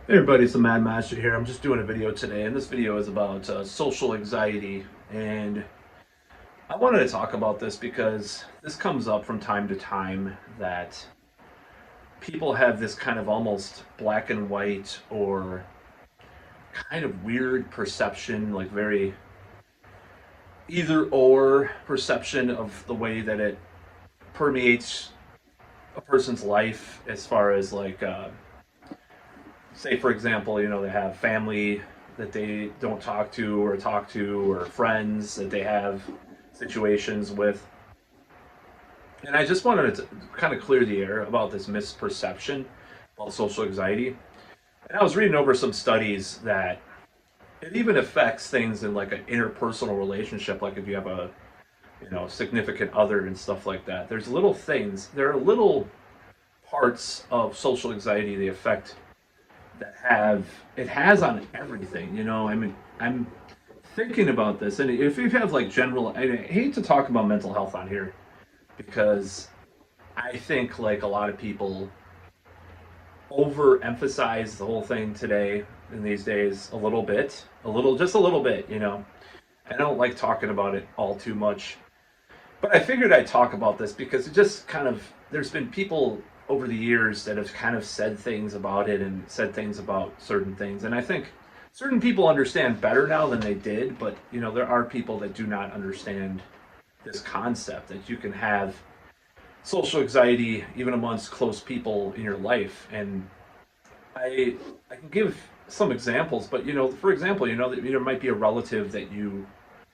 Hey everybody, it's the Mad Master here. I'm just doing a video today, and this video is about social anxiety. And I wanted to talk about this because this comes up from time to time that people have this kind of almost black and white or kind of weird perception, like very either or perception of the way that it permeates a person's life as far as say for example, they have family that they don't talk to, or friends that they have situations with. And I just wanted to kind of clear the air about this misperception about social anxiety. And I was reading over some studies that it even affects things in like an interpersonal relationship, like if you have a significant other and stuff like that. There's little things, there are little parts of social anxiety they affect that have it has on everything. I mean, I'm thinking about this, and if you have like general, I hate to talk about mental health on here because I think like a lot of people overemphasize the whole thing today in these days just a little bit. I don't like talking about it all too much, but I figured I'd talk about this because it just kind of there's been people over the years that have kind of said things about it and said things about certain things. And I think certain people understand better now than they did, but there are people that do not understand this concept that you can have social anxiety even amongst close people in your life. And I can give some examples, but for example, that there might be a relative that you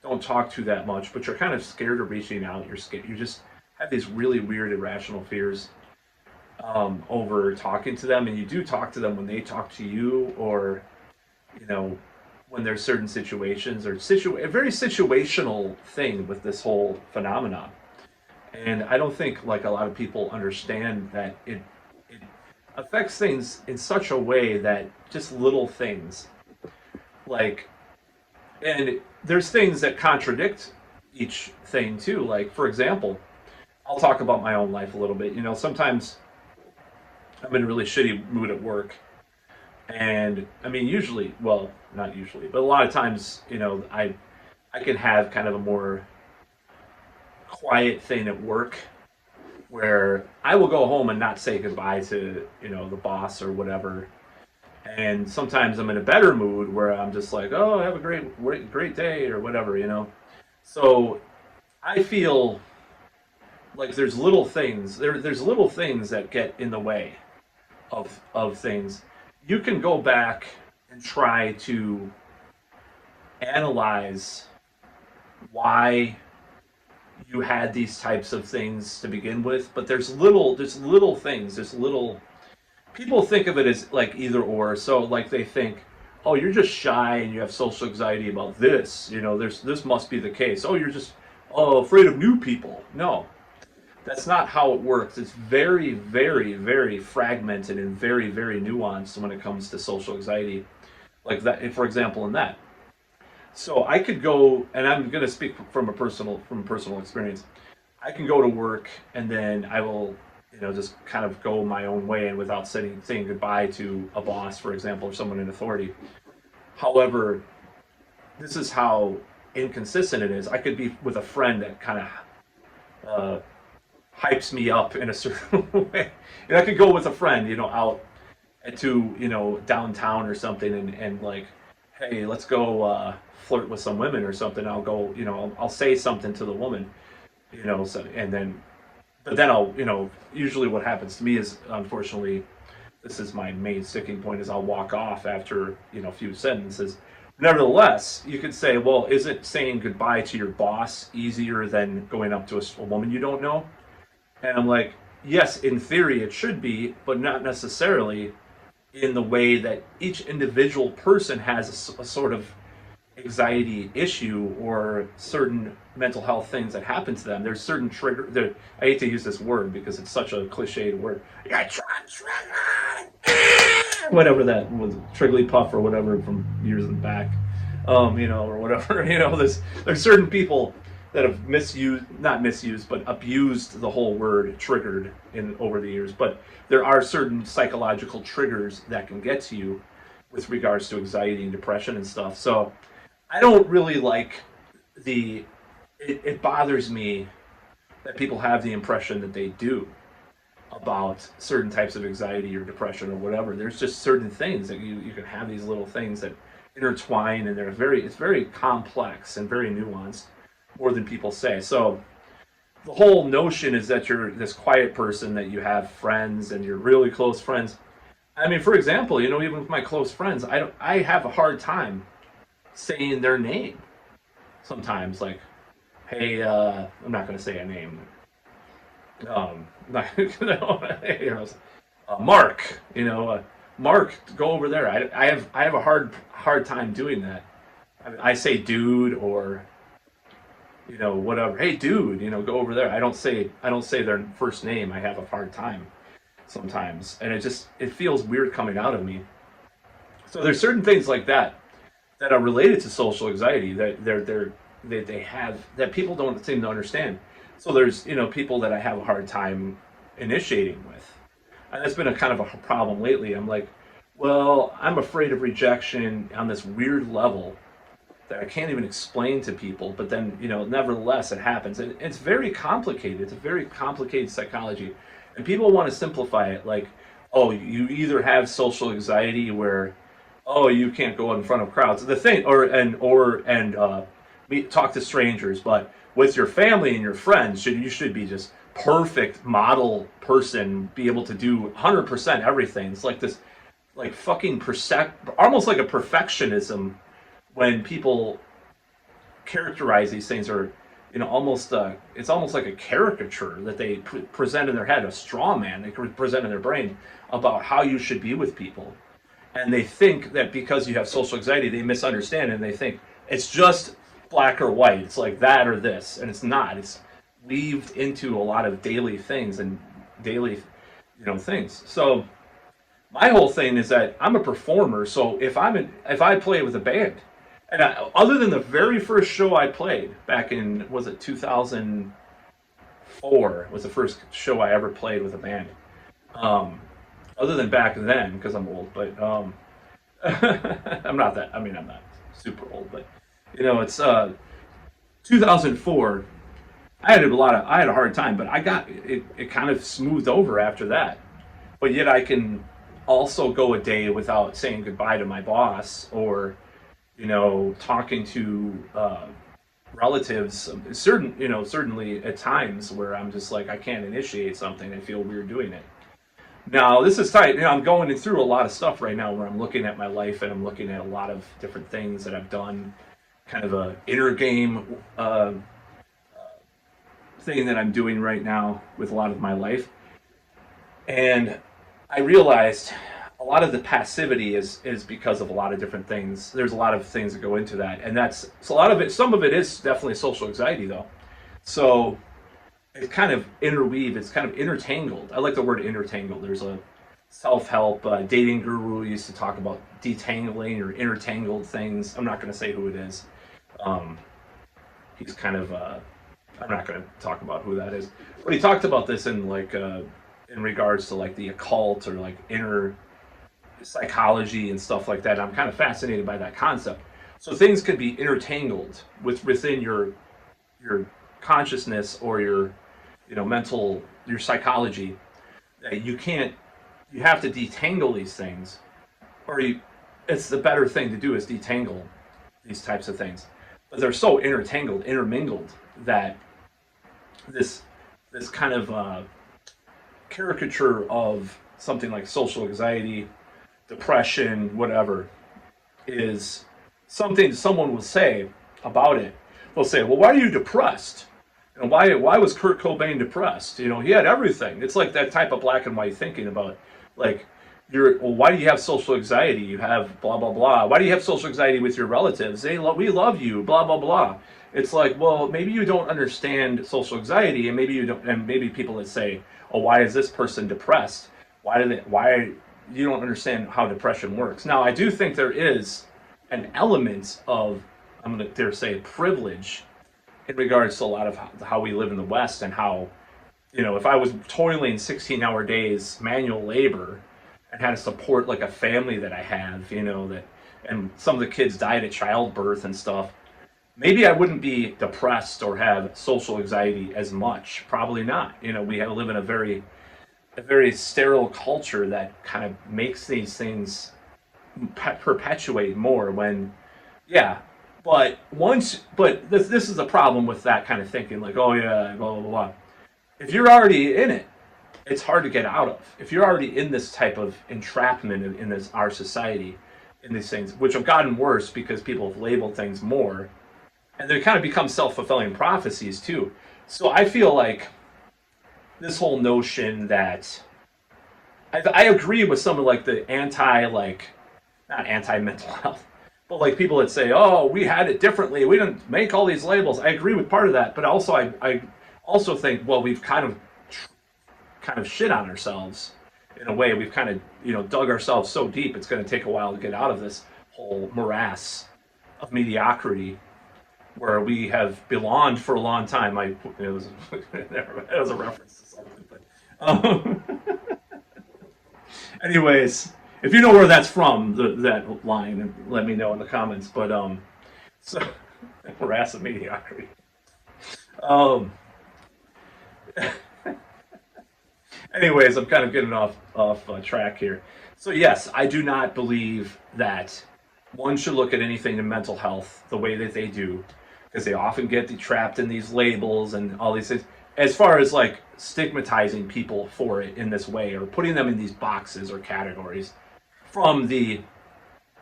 don't talk to that much, but you're kind of scared of reaching out. You're scared. You just have these really weird irrational fears over talking to them, and you do talk to them when they talk to you, or you know when there's certain situations or a very situational thing with this whole phenomenon. And I don't think like a lot of people understand that it affects things in such a way that just little things like, and there's things that contradict each thing too. Like for example, I'll talk about my own life a little bit. Sometimes I'm in a really shitty mood at work. And I mean, usually, well, not usually, but a lot of times, I can have kind of a more quiet thing at work where I will go home and not say goodbye to, the boss or whatever. And sometimes I'm in a better mood where I'm just like, oh, have a great day or whatever. So I feel like there's little things that get in the way of things. You can go back and try to analyze why you had these types of things to begin with, but there's little things, there's little people think of it as like either or. So like they think, oh, you're just shy and you have social anxiety about this. This must be the case. Oh, you're just afraid of new people. No, that's not how it works. It's very, very, very fragmented and very, very nuanced when it comes to social anxiety. Like that, for example, in that. So I could go, and I'm going to speak from personal experience. I can go to work, and then I will, just kind of go my own way, and without saying goodbye to a boss, for example, or someone in authority. However, this is how inconsistent it is. I could be with a friend that kind of hypes me up in a certain way. And I could go with a friend, out to, downtown or something, and like, hey, let's go flirt with some women or something. I'll go, I'll say something to the woman, so, and then, but then I'll, usually what happens to me is, unfortunately, this is my main sticking point, is I'll walk off after, a few sentences. Nevertheless, you could say, well, isn't saying goodbye to your boss easier than going up to a woman you don't know? And I'm like, yes, in theory it should be, but not necessarily, in the way that each individual person has a sort of anxiety issue or certain mental health things that happen to them. There's certain trigger. I hate to use this word because it's such a cliched word. You're triggered. Whatever that was, Triggly or whatever from years in the back, or whatever. There's certain people that have not misused, but abused the whole word triggered in over the years. But there are certain psychological triggers that can get to you. with regards to anxiety and depression and stuff. So I don't really like the. It bothers me that people have the impression that they do about certain types of anxiety or depression or whatever. There's just certain things that you can have these little things that intertwine, and it's very complex and very nuanced, more than people say. So the whole notion is that you're this quiet person, that you have friends and you're really close friends. I mean, for example, even with my close friends, I have a hard time saying their name sometimes. Like, hey, I'm not going to say a name. Mark. Mark, go over there. I have a hard time doing that. I say dude, or whatever. Hey, dude, go over there. I don't say their first name. I have a hard time sometimes, and it feels weird coming out of me. So there's certain things like that are related to social anxiety that they have that people don't seem to understand. So there's people that I have a hard time initiating with, and that's been a kind of a problem lately. I'm like, well, I'm afraid of rejection on this weird level that I can't even explain to people, but then nevertheless it happens, and it's very complicated. It's a very complicated psychology, and people want to simplify it like, oh, you either have social anxiety where, oh, you can't go in front of crowds, the thing, talk to strangers, but with your family and your friends, you should be just perfect model person, be able to do 100% everything. It's like this, like fucking almost like a perfectionism when people characterize these things, or almost it's almost like a caricature that they present in their head, a straw man they present in their brain about how you should be with people. And they think that because you have social anxiety, they misunderstand, and they think it's just black or white. It's like that or this, and it's not. It's weaved into a lot of daily things and daily, things. So my whole thing is that I'm a performer. So if I play with a band, and other than the very first show I played back in, was it 2004? Was the first show I ever played with a band. Other than back then, because I'm old, but I'm not that. I mean, I'm not super old, but it's 2004. I had a hard time, but I got it. It kind of smoothed over after that. But yet, I can also go a day without saying goodbye to my boss, or talking to relatives. Certainly at times where I'm just like, I can't initiate something. I feel weird doing it. Now, this is tight. I'm going through a lot of stuff right now where I'm looking at my life, and I'm looking at a lot of different things that I've done, kind of a inner game thing that I'm doing right now with a lot of my life. And I realized a lot of the passivity is because of a lot of different things. There's a lot of things that go into that, and so a lot of it. Some of it is definitely social anxiety, though. So it's kind of interweave. It's kind of intertangled. I like the word intertangled. There's a self-help dating guru who used to talk about detangling or intertangled things. I'm not going to say who it is. He's kind of I'm not going to talk about who that is, but he talked about this in in regards to like the occult, or like inner psychology and stuff like that. I'm kind of fascinated by that concept. So things could be intertangled within your consciousness, or your mental, your psychology, that you have to detangle these things, or it's the better thing to do is detangle these types of things. But they're so intermingled, that this kind of caricature of something like social anxiety, depression, whatever, is something someone will say about it. They'll say, well, why are you depressed? And why was Kurt Cobain depressed? He had everything. It's like that type of black and white thinking about, like, why do you have social anxiety? You have blah, blah, blah. Why do you have social anxiety with your relatives? We love you, blah, blah, blah. It's like, well, maybe you don't understand social anxiety, and maybe you don't, and maybe people that say, oh, why is this person depressed? Why you don't understand how depression works. Now, I do think there is an element of, I'm going to dare say, privilege in regards to a lot of how we live in the West, and how, if I was toiling 16-hour days, manual labor, and how to support like a family that I have, that, and some of the kids died at childbirth and stuff, maybe I wouldn't be depressed or have social anxiety as much. Probably not. We have to live in a very sterile culture that kind of makes these things perpetuate more when, yeah. But this is the problem with that kind of thinking, like, oh yeah, blah blah blah. If you're already in it, it's hard to get out of. If you're already in this type of entrapment in this our society, in these things, which have gotten worse because people have labeled things more, and they kind of become self-fulfilling prophecies too. So I feel like this whole notion that I agree with some of like the like not anti mental health, but like people that say, oh, we had it differently, we didn't make all these labels. I agree with part of that, but also I also think, well, we've kind of shit on ourselves in a way. We've kind of dug ourselves so deep. It's going to take a while to get out of this whole morass of mediocrity where we have belonged for a long time. It was it was a reference to something, but anyways, if you know where that's from, that line, let me know in the comments. But so morass of mediocrity. Um, anyways, I'm kind of getting off track here. So yes, I do not believe that one should look at anything in mental health the way that they do, because they often get trapped in these labels and all these things. As far as like stigmatizing people for it in this way or putting them in these boxes or categories, from the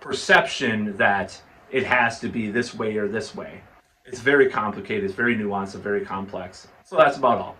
perception that it has to be this way or this way. It's very complicated. It's very nuanced and very complex. So that's about all.